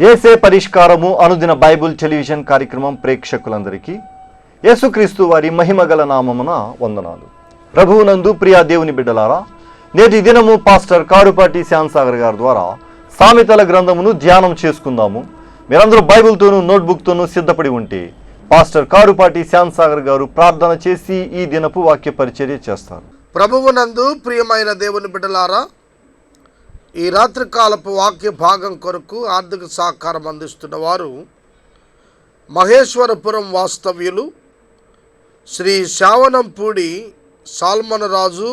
యేసే పరిష్కారము అనుదిన Bible television కార్యక్రమం ప్రేక్షకులందరికీ యేసుక్రీస్తు వారి మహిమగల నామమున వందనాలు. ప్రభువునందు ప్రియా దేవుని బిడ్డలారా, నేటి దినము పాస్టర్ కారుపాటి శ్యాంసాగర్ గారి ద్వారా సామెతల గ్రంథమును ధ్యానం చేసుకుందాము. మీరందరూ బైబిల్తోనూ నోట్బుక్తోనూ సిద్ధపడి ఉంటే పాస్టర్ కారుపాటి శ్యాంసాగర్ గారు ప్రార్థన చేసి ఈ దినపు వాక్య పరిచర్య చేస్తారు. ప్రభువునందు ప్రియమైన దేవుని బిడ్డలారా, ఈ రాత్రికాలపు వాక్య భాగం కొరకు ఆర్థిక సహకారం అందిస్తున్న వారు మహేశ్వరపురం వాస్తవ్యులు శ్రీ శావనంపూడి సాల్మన్ రాజు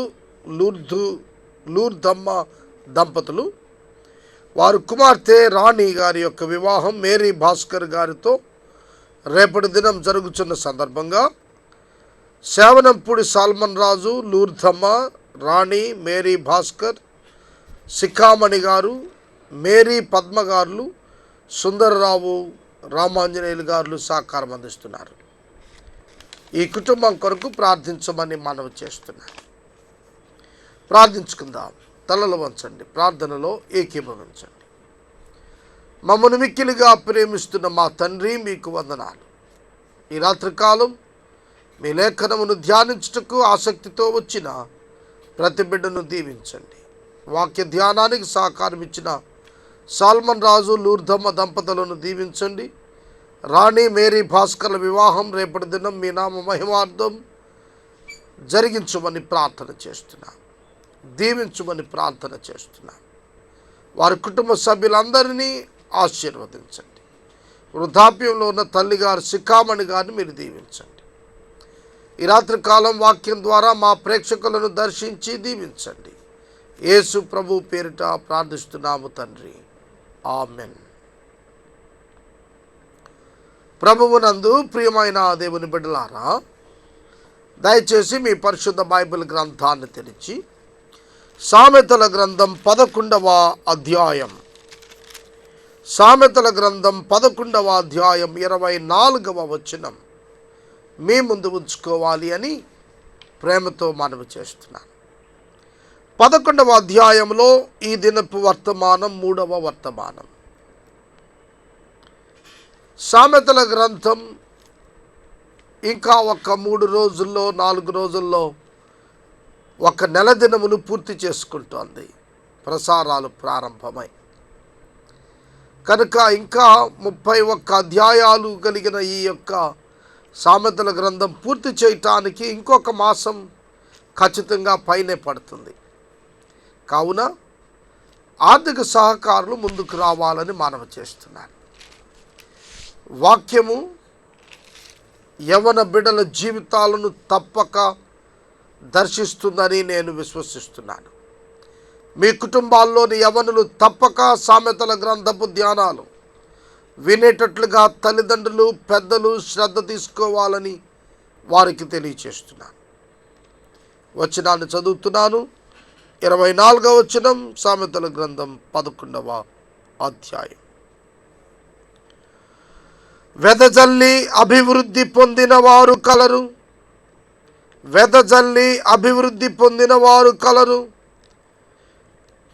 లూర్దమ్మ దంపతులు. వారు కుమార్తె రాణి గారి యొక్క వివాహం మేరీ భాస్కర్ గారితో రేపటి దినం జరుగుతున్న సందర్భంగా శావనంపూడి సాల్మన్ రాజు, లూర్దమ్మ, రాణి, మేరీ భాస్కర్, శిఖామణి గారు, మేరీ పద్మ గారులు, సుందరరావు, రామాంజనేయులు గారులు సహకారం అందిస్తున్నారు. ఈ కుటుంబం కొరకు ప్రార్థించమని మనవి చేస్తున్నారు. ప్రార్థించుకుందాం. తలలు వంచండి, ప్రార్థనలో ఏకీభవించండి. మమ్మల్ని మిక్కిలిగా ప్రేమిస్తున్న మా తండ్రి, మీకు వందనాలు. ఈ రాత్రికాలం మీ లేఖనమును ధ్యానించుటకు ఆసక్తితో వచ్చిన ప్రతి బిడ్డను దీవించండి. వాక్య ధ్యానానికి సహకారం ఇచ్చిన సాల్మన్ రాజు, లూర్దమ్మ దంపతులను దీవించండి. రాణి, మేరీ భాస్కర్ల వివాహం రేపటి దినం మీ నామ మహిమార్థం జరిగించమని ప్రార్థన చేస్తున్నా, దీవించమని ప్రార్థన చేస్తున్నా. వారి కుటుంబ సభ్యులందరినీ ఆశీర్వదించండి. వృద్ధాప్యంలో ఉన్న తల్లిగారు శిఖామణి గారిని మీరు దీవించండి. ఈ రాత్రికాలం వాక్యం ద్వారా మా ప్రేక్షకులను దర్శించి దీవించండి. యేసు ప్రభు పేరిట ప్రార్థిస్తున్నాము తండ్రి, ఆమెన్. ప్రభువునందు ప్రియమైన దేవుని బిడ్డలారా, దయచేసి మీ పరిశుద్ధ బైబిల్ గ్రంథాన్ని తెరిచి సామెతల గ్రంథం 11వ అధ్యాయం, సామెతల గ్రంథం 11వ అధ్యాయం 24వ వచనం మీ ముందు ఉంచుకోవాలి అని ప్రేమతో మనవి చేస్తున్నాను. 11వ అధ్యాయంలో ఈ దినపు వర్తమానం 3వ వర్తమానం. సామెతల గ్రంథం ఇంకా ఒక 3 రోజుల్లో 4 రోజుల్లో ఒక నెల దినములు పూర్తి చేసుకుంటోంది ప్రసారాలు ప్రారంభమై. కనుక ఇంకా 31 అధ్యాయాలు కలిగిన ఈ యొక్క సామెతల గ్రంథం పూర్తి చేయటానికి ఇంకొక మాసం ఖచ్చితంగా పైనే పడుతుంది. కావున ఆర్థిక సహకారులు ముందుకు రావాలని మనవి చేస్తున్నాను. వాక్యము యవన బిడ్డల జీవితాలను తప్పక దర్శిస్తుందని నేను విశ్వసిస్తున్నాను. మీ కుటుంబాల్లోని యవనులు తప్పక సామెతల గ్రంథపు ధ్యానాలు వినేటట్లుగా తల్లిదండ్రులు, పెద్దలు శ్రద్ధ తీసుకోవాలని వారికి తెలియచేస్తున్నాను. వచనాన్ని చదువుతున్నాను. 24వ వచనం, సామెతల గ్రంథం 11వ అధ్యాయం. వెదజల్లి అభివృద్ధి పొందిన వారు కలరు, వెదజల్లి అభివృద్ధి పొందిన వారు కలరు,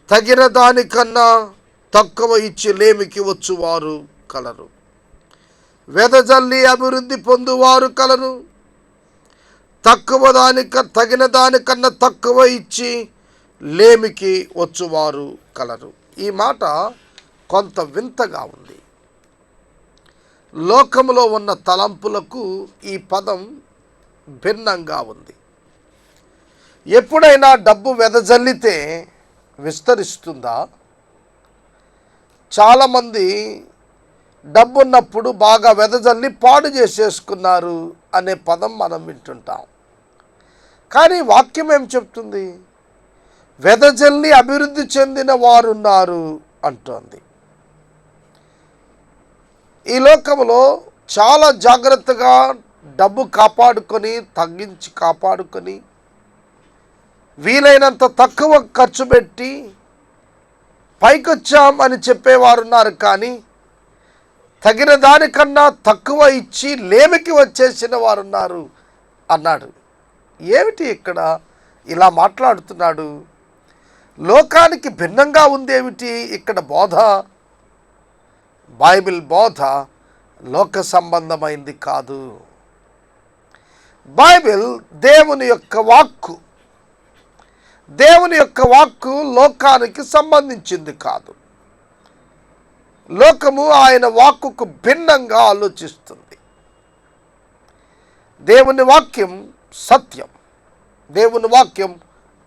తగిన దానికన్నా తక్కువ ఇచ్చి లేమికి వచ్చువారు కలరు. వెదజల్లి అభివృద్ధి పొందువారు కలరు, తగిన దానికన్నా తక్కువ ఇచ్చి లేమికి వచ్చువారు కలరు. ఈ మాట కొంత వింతగా ఉంది. లోకములో ఉన్న తలంపులకు ఈ పదం భిన్నంగా ఉంది. ఎప్పుడైనా డబ్బు వెదజల్లితే విస్తరిస్తుందా? చాలామంది డబ్బున్నప్పుడు బాగా వెదజల్లి పాడు చేసేసుకున్నారు అనే పదం మనం వింటుంటాం. కానీ వాక్యం ఏం చెప్తుంది? వెదజల్లి అభివృద్ధి చెందిన వారున్నారు అంటోంది. ఈ లోకంలో చాలా జాగ్రత్తగా డబ్బు కాపాడుకొని, తగ్గించి కాపాడుకొని, వీలైనంత తక్కువ ఖర్చు పెట్టి పైకొచ్చాం అని చెప్పేవారున్నారు. కానీ తగిన దానికన్నా తక్కువ ఇచ్చి లేమికి వచ్చేసిన వారున్నారు అన్నాడు. ఏమిటి ఇక్కడ ఇలా మాట్లాడుతున్నాడు? లోకానికి భిన్నంగా ఉందేమిటి ఇక్కడ బోధ? బైబిల్ బోధ లోక సంబంధమైంది కాదు. బైబిల్ దేవుని యొక్క వాక్కు. దేవుని యొక్క వాక్కు లోకానికి సంబంధించింది కాదు. లోకము ఆయన వాక్కుకు భిన్నంగా ఆలోచిస్తుంది. దేవుని వాక్యం సత్యం, దేవుని వాక్యం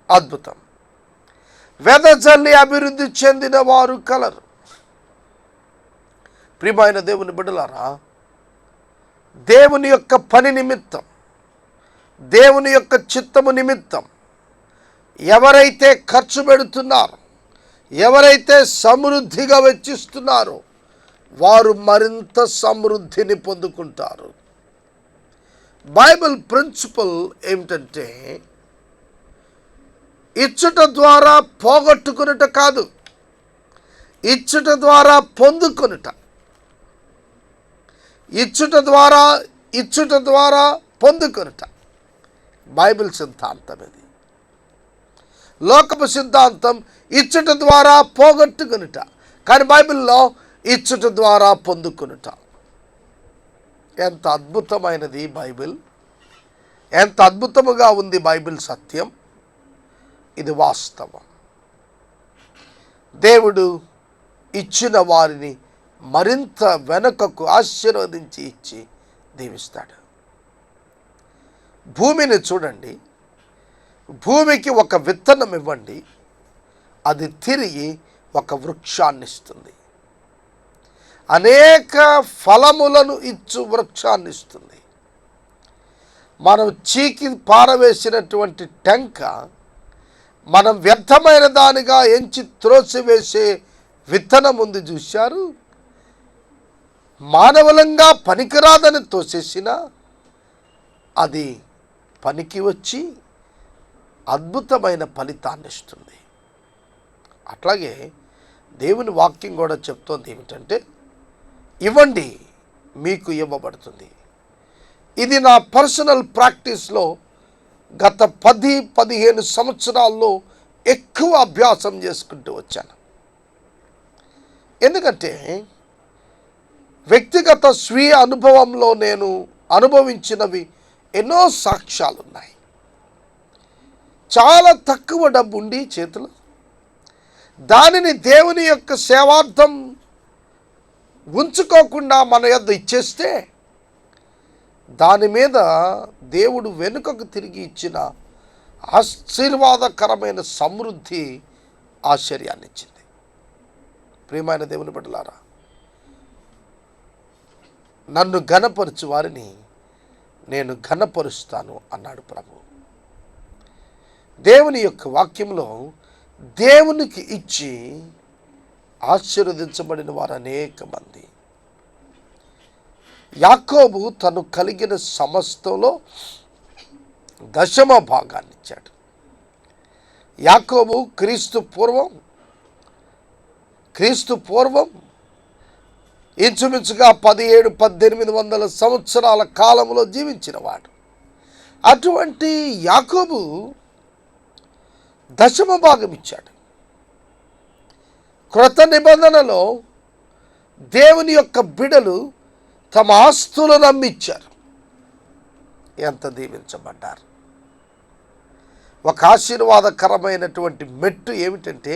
అద్భుతం. వెదజల్లి అభివృద్ధి చెందిన వారు కలరు. ప్రియమైన దేవుని బిడ్డలారా, దేవుని యొక్క పని నిమిత్తం, దేవుని యొక్క చిత్తము నిమిత్తం ఎవరైతే ఖర్చు పెడుతున్నారో, ఎవరైతే సమృద్ధిగా వెచ్చిస్తున్నారో వారు మరింత సమృద్ధిని పొందుకుంటారు. బైబిల్ ప్రిన్సిపల్ ఏమిటంటే ఇచ్చుట ద్వారా పోగొట్టుకునుట కాదు, ఇచ్చుట ద్వారా పొందుకొనుట. ఇచ్చుట ద్వారా పొందుకొనుట బైబిల్ సిద్ధాంతం. ఇది లోకపు సిద్ధాంతం ఇచ్చుట ద్వారా పోగొట్టుకొనుట, కానీ బైబిల్లో ఇచ్చుట ద్వారా పొందుకొనుట. ఎంత అద్భుతమైనది బైబిల్! ఎంత అద్భుతముగా ఉంది బైబిల్ సత్యం! ఇది వాస్తవం. దేవుడు ఇచ్చిన వారిని మరింత వెనుకకు ఆశీర్వదించి ఇచ్చి దీవిస్తాడు. భూమిని చూడండి, భూమికి ఒక విత్తనం ఇవ్వండి, అది తిరిగి ఒక వృక్షాన్ని ఇస్తుంది. అనేక ఫలములను ఇచ్చు వృక్షాన్ని ఇస్తుంది. మనం చీకి పారవేసినటువంటి టెంక మనం వ్యర్థమైన దానిగా ఎంచి త్రోసివేసే విత్తనం ఉంది చూశారు. మానవులంగా పనికిరాదని తోసేసిన అది పనికి వచ్చి అద్భుతమైన ఫలితాన్ని ఇస్తుంది. అట్లాగే దేవుని వాక్యం కూడా చెప్తోంది ఏమిటంటే, ఇవ్వండి మీకు ఇవ్వబడుతుంది. ఇది నా పర్సనల్ ప్రాక్టీస్లో గత 10-15 సంవత్సరాల్లో ఎక్కువ అభ్యాసం చేసుకుంటూ వచ్చాను. ఎందుకంటే వ్యక్తిగత స్వీయ అనుభవంలో నేను అనుభవించినవి ఎన్నో సాక్ష్యాలు ఉన్నాయి. చాలా తక్కువ డబ్బు ఉండి చేతిలో దానిని దేవుని యొక్క సేవార్థం ఉంచుకోకుండా మన యొద్ద ఇచ్చేస్తే దాని మీద దేవుడు వెనుకకు తిరిగి ఇచ్చిన ఆశీర్వాదకరమైన సమృద్ధి ఆశ్చర్యాన్ని ఇచ్చింది. ప్రియమైన దేవుని బిడ్డలారా, నన్ను ఘనపరచు వారిని నేను ఘనపరుస్తాను అన్నాడు ప్రభు. దేవుని యొక్క వాక్యంలో దేవునికి ఇచ్చి ఆశీర్వదించబడిన వారు అనేక మంది. యాకోబు తను కలిగిన సమస్తంలో 10వ భాగాన్ని ఇచ్చాడు. యాకోబు క్రీస్తు పూర్వం ఇంచుమించుగా 1700-1800 సంవత్సరాల కాలంలో జీవించిన వాడు. అటువంటి యాకోబు 10వ భాగం ఇచ్చాడు. క్రొత్త నిబంధనలో దేవుని యొక్క బిడలు తమ ఆస్తులను అమ్మిచ్చారు. ఎంత దీవించబడ్డారు! ఒక ఆశీర్వాదకరమైనటువంటి మెట్టు ఏమిటంటే,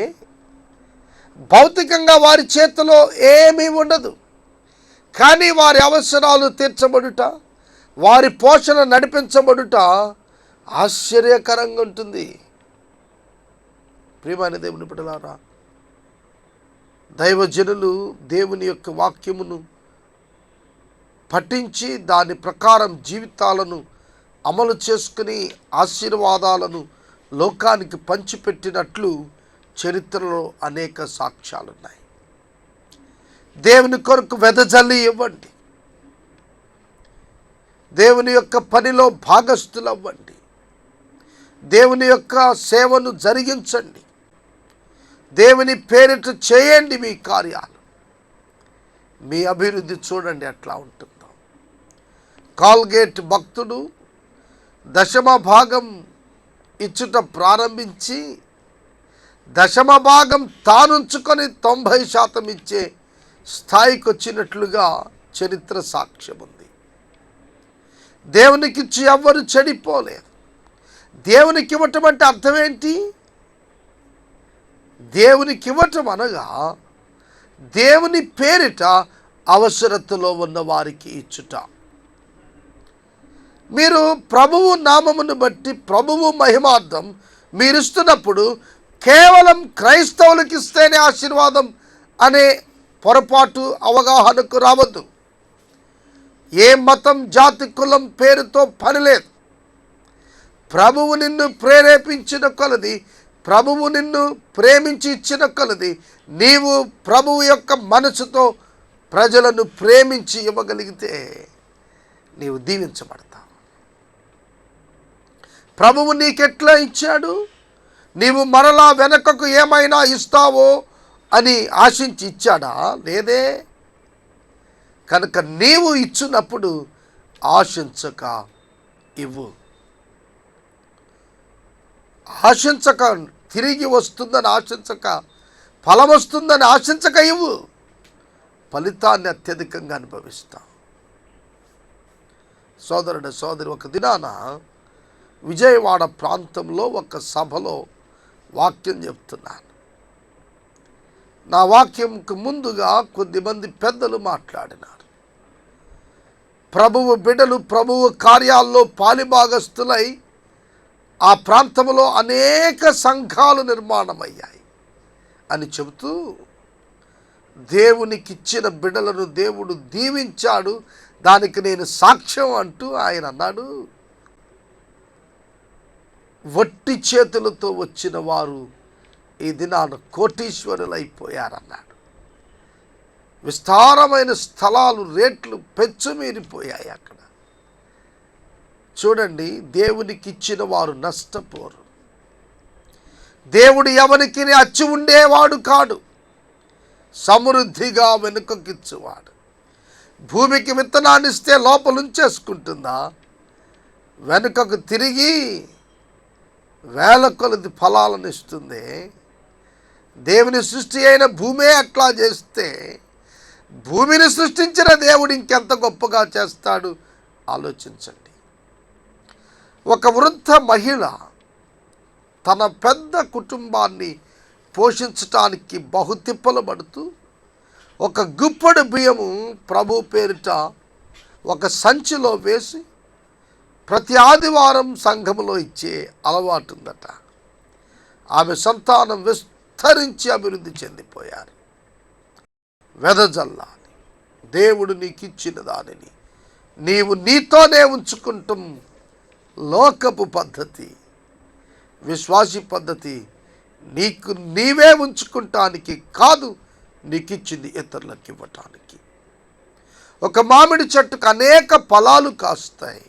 భౌతికంగా వారి చేతిలో ఏమీ ఉండదు, కానీ వారి అవసరాలు తీర్చబడుట, వారి పోషణ నడిపించబడుట ఆశ్చర్యకరంగా ఉంటుంది. ప్రియమైన దేవుని బిడ్డలారా, దైవజనులు దేవుని యొక్క వాక్యమును పఠించి దాని ప్రకారం జీవితాలను అమలు చేసుకుని ఆశీర్వాదాలను లోకానికి పంచిపెట్టినట్లు చరిత్రలో అనేక సాక్ష్యాలున్నాయి. దేవుని కొరకు వెదజల్లి ఇవ్వండి, దేవుని యొక్క పనిలో భాగస్థులవ్వండి, దేవుని యొక్క సేవను జరిగించండి, దేవుని పేరిట చేయండి మీ కార్యాలు. మీ అభివృద్ధి చూడండి ఎట్లా ఉంటుందో. కాల్గేట్ భక్తుడు 10వ భాగం ఇచ్చుట ప్రారంభించి 10వ భాగం తానుంచుకొని 90% ఇచ్చే స్థాయికి వచ్చినట్లుగా చరిత్ర సాక్ష్యం ఉంది. దేవునికిచ్చి ఎవ్వరు చెడిపోలేదు. దేవునికి ఇవ్వటం అంటే అర్థం ఏంటి? దేవునికి ఇవ్వటం అనగా దేవుని పేరిట అవసరతలో ఉన్న వారికి ఇచ్చుట. మీరు ప్రభువు నామమును బట్టి ప్రభువు మహిమార్థం మీరిస్తున్నప్పుడు కేవలం క్రైస్తవులకు ఇస్తేనే ఆశీర్వాదం అనే పొరపాటు అవగాహనకు రావద్దు. ఏ మతం, జాతి, కులం పేరుతో పని లేదు. ప్రభువు నిన్ను ప్రేరేపించిన కొలది, ప్రభువు నిన్ను ప్రేమించి ఇచ్చిన కొలది నీవు ప్రభువు యొక్క మనసుతో ప్రజలను ప్రేమించి ఇవ్వగలిగితే నీవు దీవించబడతావు. ప్రభువు నీకెట్లా ఇచ్చాడు? నీవు మరలా వెనకకు ఏమైనా ఇస్తావో అని ఆశించి ఇచ్చాడా? లేదే. కనుక నీవు ఇచ్చినప్పుడు ఆశించక ఇవ్వు. ఆశించక, తిరిగి వస్తుందని ఆశించక, ఫలం వస్తుందని ఆశించక ఇవ్వు. ఫలితాన్ని అత్యధికంగా అనుభవిస్తావు. సోదరుడు, సోదరి, ఒక దినాన విజయవాడ ప్రాంతంలో ఒక సభలో వాక్యం చెప్తున్నాను. నా వాక్యంకు ముందుగా కొద్దిమంది పెద్దలు మాట్లాడినారు. ప్రభువు బిడ్డలు ప్రభువు కార్యాల్లో పాలిభాగస్తులై ఆ ప్రాంతంలో అనేక సంఘాలు నిర్మాణమయ్యాయి అని చెబుతూ, దేవునికిచ్చిన బిడ్డలను దేవుడు దీవించాడు, దానికి నేను సాక్ష్యం అంటూ ఆయన అన్నాడు. వట్టి చేతులతో వచ్చిన వారు ఈ దినాన కోటీశ్వరులైపోయారన్నాడు. విస్తారమైన స్థలాలు, రేట్లు పెచ్చుమీరిపోయాయి అక్కడ. చూడండి, దేవునికి ఇచ్చిన వారు నష్టపోరు. దేవుడు ఎవరికి అచ్చి ఉండేవాడు కాడు, సమృద్ధిగా వెనుకకిచ్చువాడు. భూమికి విత్తనాన్ని ఇస్తే లోపలుంచేసుకుంటుందా? వెనుకకు తిరిగి వేల కొలది ఫలాలను ఇస్తుంది. దేవుని సృష్టి అయిన భూమే అట్లా చేస్తే భూమిని సృష్టించిన దేవుడు ఇంకెంత గొప్పగా చేస్తాడు ఆలోచించండి. ఒక వృద్ధ మహిళ తన పెద్ద కుటుంబాన్ని పోషించటానికి బహుతిప్పలు పడుతూ ఒక గుప్పెడు బియ్యము ప్రభు పేరిట ఒక సంచిలో వేసి ప్రతి ఆదివారం సంఘములో ఇచ్చే అలవాటు ఉందట. ఆమె సంతానం విస్తరించి అభివృద్ధి చెందిపోయారు. వెదజల్లాలి. దేవుడు నీకు ఇచ్చిన దానిని నీవు నీతోనే ఉంచుకుంటాం లోకపు పద్ధతి. విశ్వాసి పద్ధతి నీకు నీవే ఉంచుకుంటానికి కాదు, నీకు ఇచ్చింది ఇతరులకు ఇవ్వటానికి. ఒక మామిడి చెట్టుకు అనేక ఫలాలు కాస్తాయి.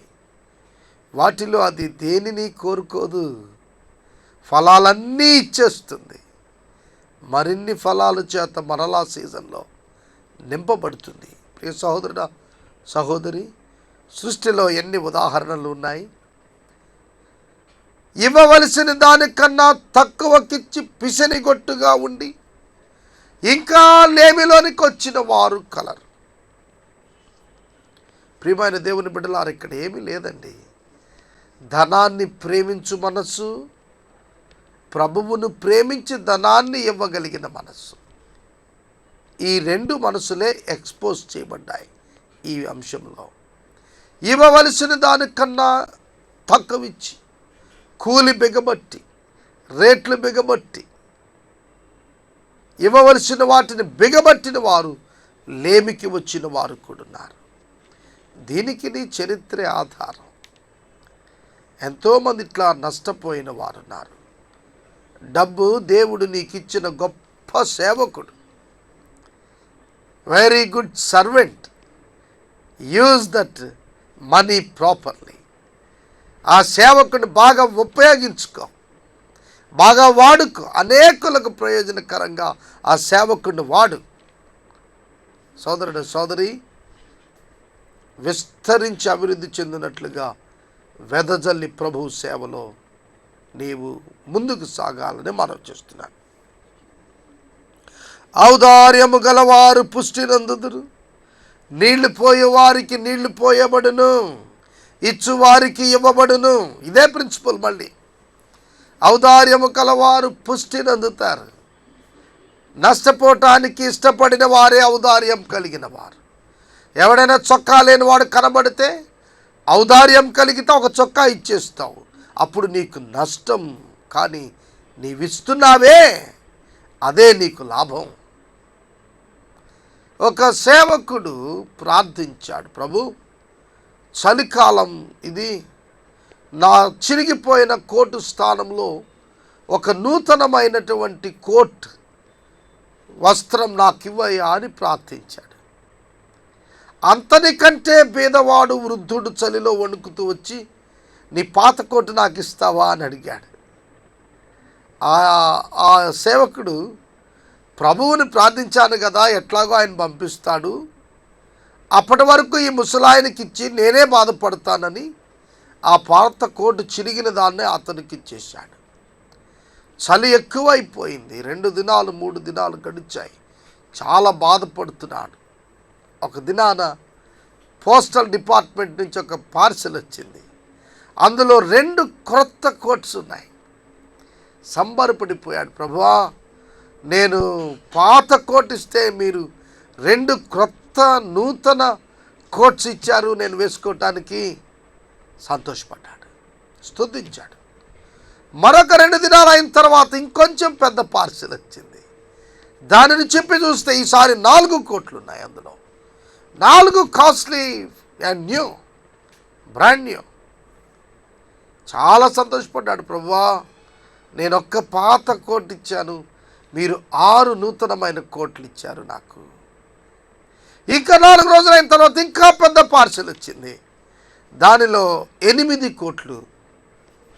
వాటిలో అది దేనిని కోరుకోదు, ఫలాలన్నీ ఇచ్చేస్తుంది. మరిన్ని ఫలాల చేత మరలా సీజన్లో నింపబడుతుంది. ప్రియ సహోదరుడా, సహోదరి, సృష్టిలో ఎన్ని ఉదాహరణలు ఉన్నాయి. ఇవ్వవలసిన దానికన్నా తక్కువకిచ్చి పిసనిగొట్టుగా ఉండి ఇంకా లేమిలోనికి వచ్చిన వారు కలరు. ప్రియమైన దేవుని బిడ్డలారు, ఇక్కడ ఏమీ లేదండి. ధనాన్ని ప్రేమించు మనస్సు, ప్రభువును ప్రేమించి ధనాన్ని ఇవ్వగలిగిన మనస్సు, ఈ రెండు మనసులే ఎక్స్పోజ్ చేయబడ్డాయి ఈ అంశంలో. ఇవ్వవలసిన దానికన్నా తక్కువిచ్చి, కూలి బిగబట్టి, రేట్లు బిగబట్టి, ఇవ్వవలసిన వాటిని బిగబట్టిన వారు లేమికి వచ్చిన వారు కూడా ఉన్నారు. దీనికి నీ చరిత్రే ఆధారం. ఎంతోమంది ఇట్లా నష్టపోయిన వారు ఉన్నారు. డబ్బు దేవుడు నీకు ఇచ్చిన గొప్ప సేవకుడు, very good servant. Use that money properly. ఆ సేవకుని బాగా ఉపయోగించుకో, బాగా వాడుకో. అనేకులకు ప్రయోజనకరంగా ఆ సేవకుని వాడు. సోదరుడు, సోదరి, విస్తరించి అభివృద్ధి చెందినట్లుగా వెదజల్లి ప్రభు సేవలో నీవు ముందుకు సాగాలని మనం చేస్తున్నాను. ఔదార్యము గలవారు పుష్టి నందుదురు. నీళ్లు పోయే వారికి నీళ్లు పోయబడును, ఇచ్చు వారికి ఇవ్వబడును. ఇదే ప్రిన్సిపల్. మళ్ళీ ఔదార్యము కలవారు పుష్టి నందుతారు. నష్టపోవటానికి ఇష్టపడిన వారే ఔదార్యం కలిగిన వారు. ఎవడైనా చొక్కా లేని వాడు కనబడితే ఔదార్యం కలిగితే ఒక చొక్కా ఇచ్చేస్తావు, అప్పుడు నీకు నష్టం. కానీ నీవిస్తున్నావే, అదే నీకు లాభం. ఒక సేవకుడు ప్రార్థించాడు, ప్రభు చలికాలం ఇది, నా చిరిగిపోయిన కోటు స్థానంలో ఒక నూతనమైనటువంటి కోట్ వస్త్రం నాకు ఇవ్వయ్యా అని ప్రార్థించాడు. అంతనికంటే పేదవాడు వృద్ధుడు చలిలో వణుకుతూ వచ్చి, నీ పాత కోటు నాకు ఇస్తావా అని అడిగాడు. ఆ సేవకుడు, ప్రభువుని ప్రార్థించాను కదా, ఎట్లాగో ఆయన పంపిస్తాడు, అప్పటి వరకు ఈ ముసలాయనకి ఇచ్చి నేనే బాధపడతానని ఆ పాత కోటు చిరిగిన దాన్ని అతనికి ఇచ్చేశాడు. చలి ఎక్కువైపోయింది. 2 దినాలు 3 దినాలు గడిచాయి. చాలా బాధపడుతున్నాడు. ఒక దినాన పోస్టల్ డిపార్ట్మెంట్ నుంచి ఒక పార్సెల్ వచ్చింది. అందులో 2 క్రొత్త కోట్స్ ఉన్నాయి. సంబరపడిపోయాడు. ప్రభువా, నేను పాత కోట్ ఇస్తే మీరు 2 క్రొత్త నూతన కోట్స్ ఇచ్చారు నేను వేసుకోవటానికి. సంతోషపడ్డాడు, స్తుతించాడు. మరొక 2 దినాలు అయిన తర్వాత ఇంకొంచెం పెద్ద పార్సెల్ వచ్చింది. దానిని చెప్పి చూస్తే ఈసారి 4 కోట్లు ఉన్నాయి. అందులో 4 costly and new, brand new. చాలా సంతోషపడ్డాడు. ప్రభువా, నేను ఒక్క పాత కోట్ ఇచ్చాను, మీరు 6 నూతనమైన కోట్లు ఇచ్చారు నాకు. ఇంకా 4 రోజులు అయిన తర్వాత ఇంకా పెద్ద పార్సెల్ వచ్చింది. దానిలో 8 కోట్లు,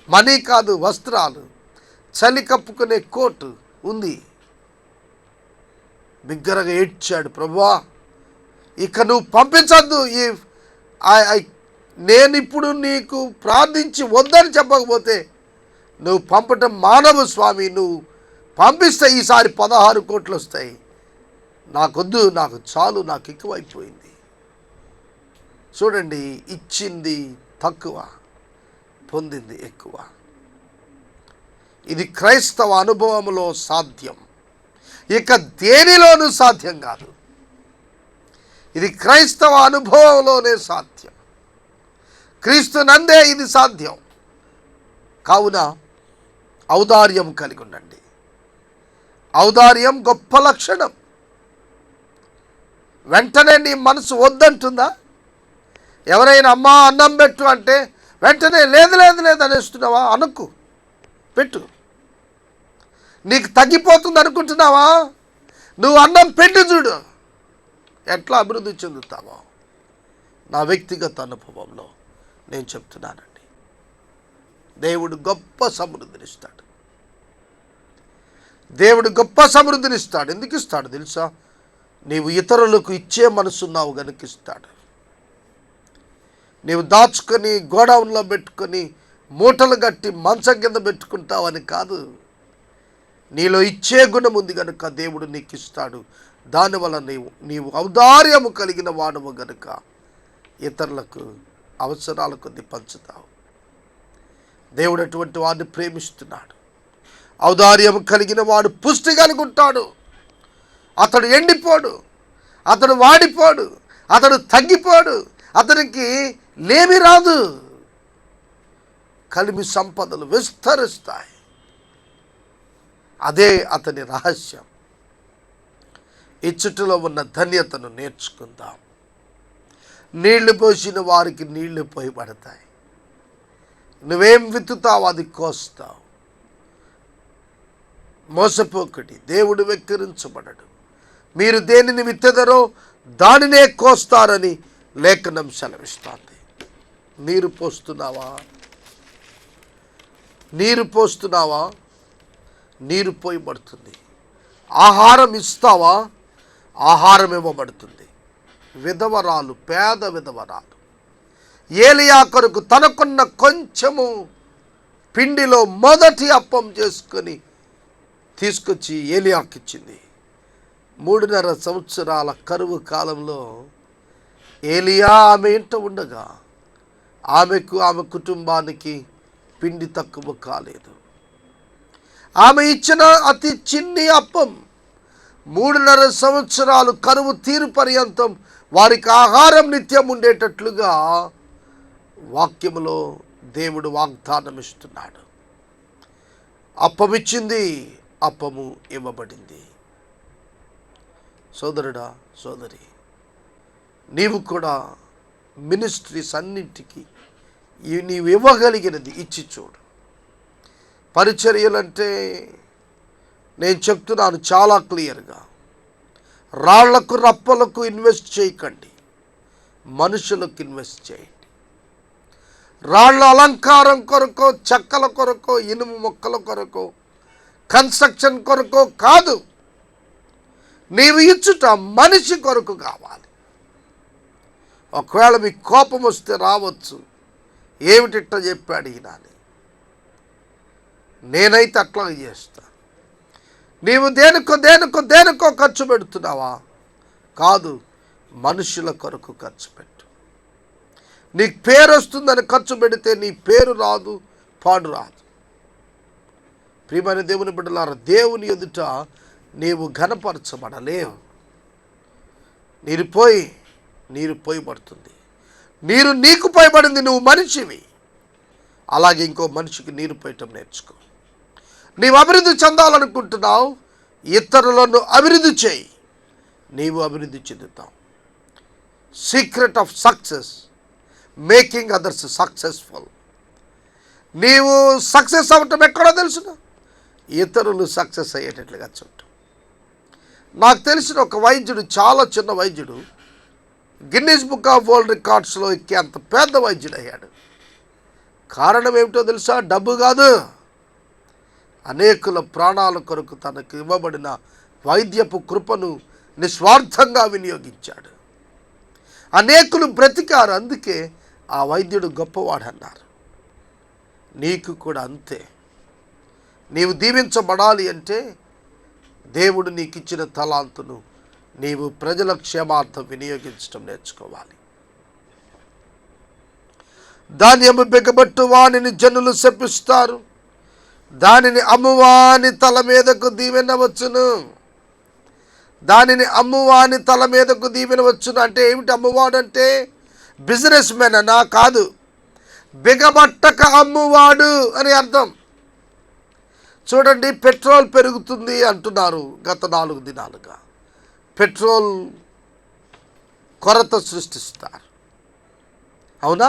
మనీ కాదు వస్త్రాలు, చలి కప్పుకునే కోటు ఉంది. బిగ్గరగా ఏడ్చాడు. ప్రభువా, ఇక నువ్వు పంపించద్దు. నేను ఇప్పుడు నీకు ప్రార్థించి వద్దని చెప్పకపోతే నువ్వు పంపటం మానవు స్వామి. నువ్వు పంపిస్తే ఈసారి 16 కోట్లు వస్తాయి. నాకొద్దు, నాకు చాలు, నాకు ఎక్కువైపోయింది. చూడండి, ఇచ్చింది తక్కువ, పొందింది ఎక్కువ. ఇది క్రైస్తవ అనుభవంలో సాధ్యం, ఇక దేనిలోనూ సాధ్యం కాదు. ఇది క్రైస్తవ అనుభవంలోనే సాధ్యం. క్రీస్తు నందే ఇది సాధ్యం. కావున ఔదార్యం కలిగి ఉండండి. ఔదార్యం గొప్ప లక్షణం. వెంటనే నీ మనసు వద్దంటుందా? ఎవరైనా అమ్మా అన్నం పెట్టు అంటే వెంటనే లేదు లేదు లేదు అనేస్తున్నావా? అనుకు, పెట్టు. నీకు తగ్గిపోతుంది అనుకుంటున్నావా? నువ్వు అన్నం పెట్టు, చూడు ఎట్లా అభివృద్ధి చెందుతావో. నా వ్యక్తిగత అనుభవంలో నేను చెప్తున్నానండి. దేవుడు గొప్ప సమృద్ధినిస్తాడు. దేవుడు గొప్ప సమృద్ధినిస్తాడు. ఎందుకు ఇస్తాడు తెలుసా? నీవు ఇతరులకు ఇచ్చే మనసున్నావు గనుక ఇస్తాడు. నీవు దాచుకొని గోడౌన్లో పెట్టుకొని మూటలు కట్టి మంచం కింద పెట్టుకుంటావని కాదు. నీలో ఇచ్చే గుణం ఉంది కనుక దేవుడు నీకు ఇస్తాడు. దానివల్ల నీవు ఔదార్యము కలిగిన వాడవు గనుక ఇతరులకు అవసరాల కొద్ది పంచుతావు. దేవుడు అటువంటి వాడిని ప్రేమిస్తున్నాడు. ఔదార్యము కలిగిన వాడు పుష్టి కలుగుంటాడు. అతడు ఎండిపోడు, అతడు వాడిపోడు, అతడు తగ్గిపోడు, అతనికి లేమి రాదు. కలిమి సంపదలు విస్తరిస్తాయి. అదే అతని రహస్యం. ఇచ్చుటలో ఉన్న ధన్యతను నేర్చుకుందాం. నీళ్లు పోసిన వారికి నీళ్లు పోయబడతాయి. నువ్వేం విత్తుతావు అది కోస్తావు. మోసపోకటి, దేవుడు వెక్కిరించబడడు. మీరు దేనిని విత్తెదరో దానినే కోస్తారని లేఖనం సెలవిస్తుంది. నీరు పోస్తున్నావా? నీరు పోస్తున్నావా? నీరు పోయబడుతుంది. ఆహారం ఇస్తావా? ఆహారం ఇవ్వబడుతుంది. విధవరాలు, పేద విధవరాలు ఏలియా కొరకు తనకున్న కొంచెము పిండిలో మొదటి అప్పం చేసుకొని తీసుకొచ్చి ఏలియాకిచ్చింది. 3.5 సంవత్సరాల కరువు కాలంలో ఏలియా ఆమె ఇంట ఉండగా ఆమెకు ఆమె కుటుంబానికి పిండి తక్కువ కాలేదు. ఆమె ఇచ్చిన అతి చిన్ని అప్పం 3.5 సంవత్సరాలు కరువు తీరు పర్యంతం వారికి ఆహారం నిత్యం ఉండేటట్లుగా వాక్యములో దేవుడు వాగ్దానం ఇస్తున్నాడు. అప్పమిచ్చింది, అప్పము ఇవ్వబడింది. సోదరుడా, సోదరి, నీవు కూడా మినిస్ట్రీస్ అన్నింటికి నీవు ఇవ్వగలిగినది ఇచ్చి చూడు. పరిచర్యలంటే నేను చెప్తున్నాను చాలా క్లియర్గా, రాళ్లకు రప్పలకు ఇన్వెస్ట్ చేయకండి, మనుషులకు ఇన్వెస్ట్ చేయండి. రాళ్ల అలంకారం కొరకో, చెక్కల కొరకో, ఇనుము మొక్కల కొరకో, కన్స్ట్రక్షన్ కొరకో కాదు. నీవు ఇచ్చుట మనిషి కొరకు కావాలి. ఒకవేళ మీకు కోపం వస్తే రావచ్చు, ఏమిటిట్ట చెప్పాడు ఈయన అని. నేనైతే అట్లా చేస్తా. నీవు దేనికో ఖర్చు పెడుతున్నావా? కాదు, మనుషుల కొరకు ఖర్చు పెట్టు. నీకు పేరు వస్తుందని ఖర్చు పెడితే నీ పేరు రాదు, పాడు రాదు. ప్రియమైన దేవుని బిడ్డలారా, దేవుని ఎదుట నీవు ఘనపరచబడలేవు. నీరు పోయబడుతుంది. నీరు నీకు పోయబడింది, నువ్వు మనిషివి. అలాగే ఇంకో మనిషికి నీరు పోయటం నేర్చుకో. నీవు అభివృద్ధి చెందాలనుకుంటున్నావు, ఇతరులను అభివృద్ధి చేయి, నీవు అభివృద్ధి చెందుతావు. Secret of success, making others successful. నీవు సక్సెస్ అవ్వటం ఎక్కడో తెలుసునా? ఇతరులు సక్సెస్ అయ్యేటట్లుగా చూడటం. నాకు తెలిసిన ఒక వైద్యుడు, చాలా చిన్న వైద్యుడు, గిన్నీస్ బుక్ ఆఫ్ వరల్డ్ రికార్డ్స్లో ఎక్కి అంత పెద్ద వైద్యుడు అయ్యాడు. కారణం ఏమిటో తెలుసా? డబ్బు కాదు, అనేకుల ప్రాణాల కొరకు తనకు ఇవ్వబడిన వైద్యపు కృపను నిస్వార్థంగా వినియోగించాడు. అనేకులు బ్రతికారు, అందుకే ఆ వైద్యుడు గొప్పవాడు అన్నారు. నీకు కూడా అంతే. నీవు దీవించబడాలి అంటే దేవుడు నీకు ఇచ్చిన తలాంతును నీవు ప్రజల క్షేమార్థం వినియోగించడం నేర్చుకోవాలి. ధాన్యము బిగబట్టు వానిని జనులు శపిస్తారు, దానిని అమ్మువాని తల మీదకు దీవెన వచ్చును. దానిని అమ్మువాని తల మీదకు దీవెన వచ్చును అంటే ఏమిటి? అమ్మువాడు అంటే బిజినెస్ మెన్ అనా? కాదు, బిగబట్టక అమ్మువాడు అని అర్థం. చూడండి, పెట్రోల్ పెరుగుతుంది అంటున్నారు గత 4 దినాలుగా. పెట్రోల్ కొరత సృష్టిస్తారు, అవునా?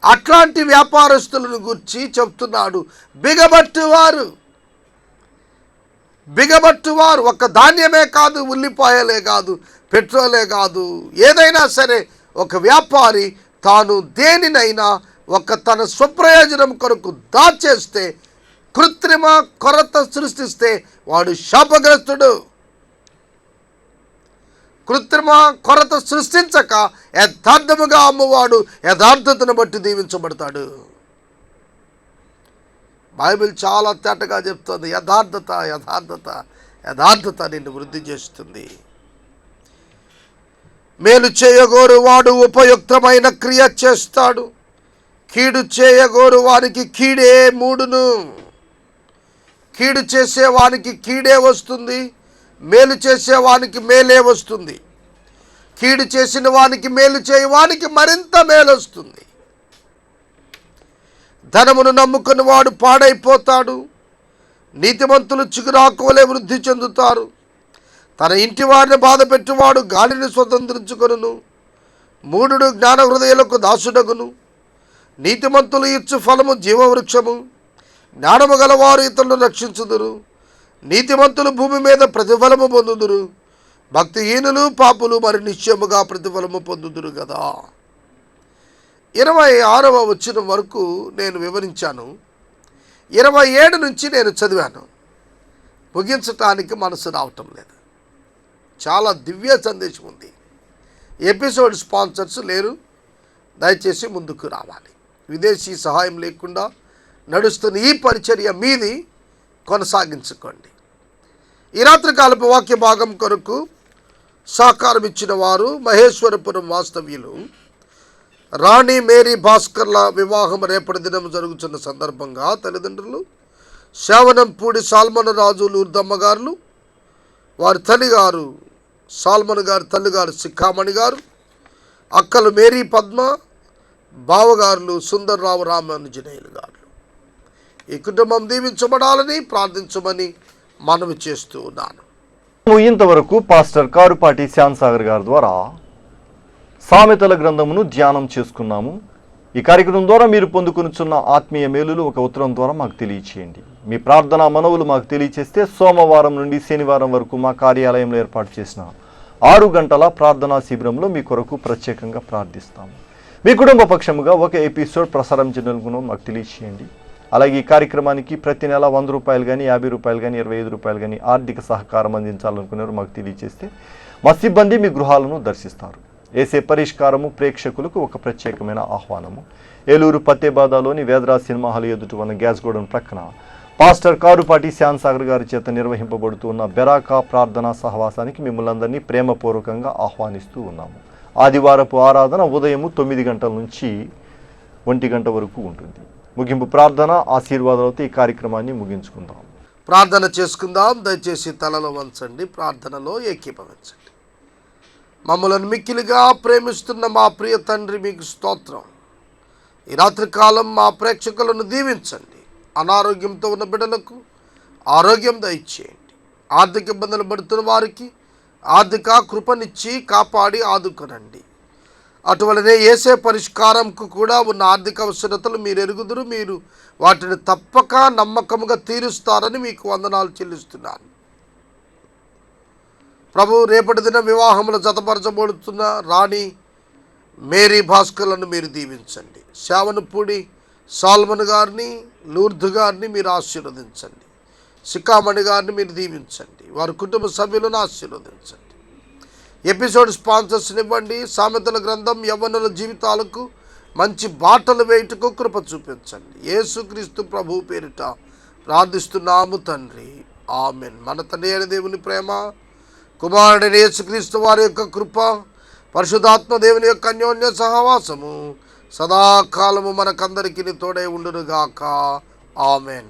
అట్లాంటి వ్యాపారస్తులను గురించి చెప్తున్నాడు. బిగబట్టువారు ఒక ధాన్యమే కాదు, ఉల్లిపాయలే కాదు, పెట్రోలే కాదు, ఏదైనా సరే ఒక వ్యాపారి తాను దేనినైనా తన స్వప్రయోజనం కొరకు దాచేస్తే, కృత్రిమ కొరత సృష్టిస్తే వాడు శాపగ్రస్తుడు. కృత్రిమ కొరత సృష్టించక యథార్థముగా అమ్మవాడు యథార్థతను బట్టి దీవించబడతాడు. బైబిల్ చాలా తేటగా చెప్తుంది, యథార్థత నిన్ను వృద్ధి చేస్తుంది. మేలు చేయగోరు వాడు ఉపయుక్తమైన క్రియ చేస్తాడు, కీడు చేయగోరు వారికి కీడే మూడును. కీడు చేసేవానికి కీడే వస్తుంది, మేలు చేసేవానికి మేలే వస్తుంది. కీడు చేసిన వానికి మేలు చేయవానికి మరింత మేలు వస్తుంది. ధనమును నమ్ముకుని వాడు పాడైపోతాడు, నీతిమంతులు చిగురాకువలే వృద్ధి చెందుతారు. తన ఇంటి వారిని బాధ పెట్టువాడు గాలిని స్వతంత్రించుకొనును. మూఢుడు జ్ఞాన హృదయులకు దాసుడగును. నీతిమంతులు ఇచ్చు ఫలము జీవవృక్షము, జ్ఞానము గలవారు ఇతరులను రక్షించుదురు. నీతిమంతులు భూమి మీద ప్రతిఫలము పొందుదురు, భక్తిహీనులు పాపులు మరి నిశ్చయముగా ప్రతిఫలము పొందుదురు కదా. 26వ వచనం వరకు నేను వివరించాను. 27 నుంచి నేను చదివాను. ముగించటానికి మనసు రావటం లేదు. చాలా దివ్య సందేశం ఉంది. ఎపిసోడ్ స్పాన్సర్స్ లేరు, దయచేసి ముందుకు రావాలి. విదేశీ సహాయం లేకుండా నడుస్తున్న ఈ పరిచర్య మీది కొనసాగించుకోండి. ఈ రాత్రి కాలపు వాక్య భాగం కొరకు సహకారం ఇచ్చిన వారు మహేశ్వరపురం వాస్తవ్యులు రాణి మేరీ భాస్కర్ల వివాహం రేపటి దినం జరుగుతున్న సందర్భంగా తల్లిదండ్రులు శావనంపూడి సాల్మన్ రాజు లూర్దమ్మ గారు, వారి తల్లిగారు సాల్మన్ గారి తల్లిగారు సిక్కామణి గారు, అక్కలు మేరీ పద్మ, బావగారులు సుందర్రావు రామానుజనేయులు గారు. ఈ కుటుంబం దీవించబడాలని ప్రార్థించమని మనవి చేస్తూ ఉన్నాను. ఇంతవరకు పాస్టర్ కారుపాటి శ్యామ్సాగర్ గారి ద్వారా సామెతల గ్రంథమును ధ్యానం చేసుకున్నాము. ఈ కార్యక్రమం ద్వారా మీరు పొందుకొనుచున్న ఆత్మీయ మేలులు ఒక ఉత్తరం ద్వారా మాకు తెలియచేయండి. మీ ప్రార్థన మనవులు మాకు తెలియచేస్తే సోమవారం నుండి శనివారం వరకు మా కార్యాలయంలో ఏర్పాటు చేసిన 6 గంటల ప్రార్థనా శిబిరంలో మీ కొరకు ప్రత్యేకంగా ప్రార్థిస్తాము. మీ కుటుంబ పక్షముగా ఒక ఎపిసోడ్ ప్రసారం చేయడానికి మాకు తెలియచేయండి. అలాగే ఈ కార్యక్రమానికి ప్రతి నెల 100 రూపాయలు కానీ, 50 రూపాయలు కానీ, 25 రూపాయలు కానీ ఆర్థిక సహకారం అందించాలనుకున్నారు మాకు తెలియచేస్తే మా సిబ్బంది మీ గృహాలను దర్శిస్తారు. ఏసే పరిష్కారము ప్రేక్షకులకు ఒక ప్రత్యేకమైన ఆహ్వానము. ఏలూరు పత్తేబాదాలోని వేదరా సినిమా హాల్ ఎదుట ఉన్న గ్యాస్ గోడౌన్ ప్రక్కన పాస్టర్ కారుపాటి శ్యామ్సాగర్ గారి చేత నిర్వహింపబడుతున్న బెరాకా ప్రార్థనా సహవాసానికి మిమ్మల్ని అందరినీ ప్రేమపూర్వకంగా ఆహ్వానిస్తూ ఉన్నాము. ఆదివారపు ఆరాధన ఉదయం 9 గంటల నుంచి 1 గంట వరకు ఉంటుంది. ముగింపు ప్రార్థన ఆశీర్వాదాలతో ఈ కార్యక్రమాన్ని ముగించుకుందాం. ప్రార్థన చేసుకుందాం. దయచేసి తలలో వంచండి, ప్రార్థనలో ఏకీభవించండి. మమ్మలను మిక్కిలిగా ప్రేమిస్తున్న మా ప్రియ తండ్రి, మీకు స్తోత్రం. ఈ రాత్రికాలం మా ప్రేక్షకులను దీవించండి. అనారోగ్యంతో ఉన్న బిడ్డలకు ఆరోగ్యం దయచేయండి. ఆర్థిక ఇబ్బందులు పడుతున్న వారికి ఆర్థిక కృపనిచ్చి కాపాడి ఆదుకొనండి. అటువలనే ఏసే పరిష్కారంకు కూడా ఉన్న ఆర్థిక అవసరతలు మీరు ఎరుగుదురు. మీరు వాటిని తప్పక నమ్మకముగా తీరుస్తారని మీకు వందనాలు చెల్లిస్తున్నాను. ప్రభు, రేపటి దిన వివాహంలో జతపరచబడుతున్న రాణి మేరీ భాస్కర్లను మీరు దీవించండి. శావనపూడి సాల్మన్ గారిని, లూర్దు గారిని మీరు ఆశీర్వదించండి. సిక్కామణి గారిని మీరు దీవించండి. వారి కుటుంబ సభ్యులను ఆశీర్వదించండి. ఎపిసోడ్ స్పాన్సర్స్ని ఇవ్వండి. సామెతల గ్రంథం యవ్వనుల జీవితాలకు మంచి బాటలు వేయుటకు కృప చూపించండి. యేసుక్రీస్తు ప్రభు పేరిట ప్రార్థిస్తున్నాము తండ్రి, ఆమెన్. మన తండ్రి అయిన దేవుని ప్రేమ, కుమారుడైన యేసుక్రీస్తు వారి యొక్క కృప, పరిశుద్ధాత్మ దేవుని యొక్క అన్యోన్య సహవాసము సదాకాలము మనకందరికీ తోడై ఉండునుగాక. ఆమెన్.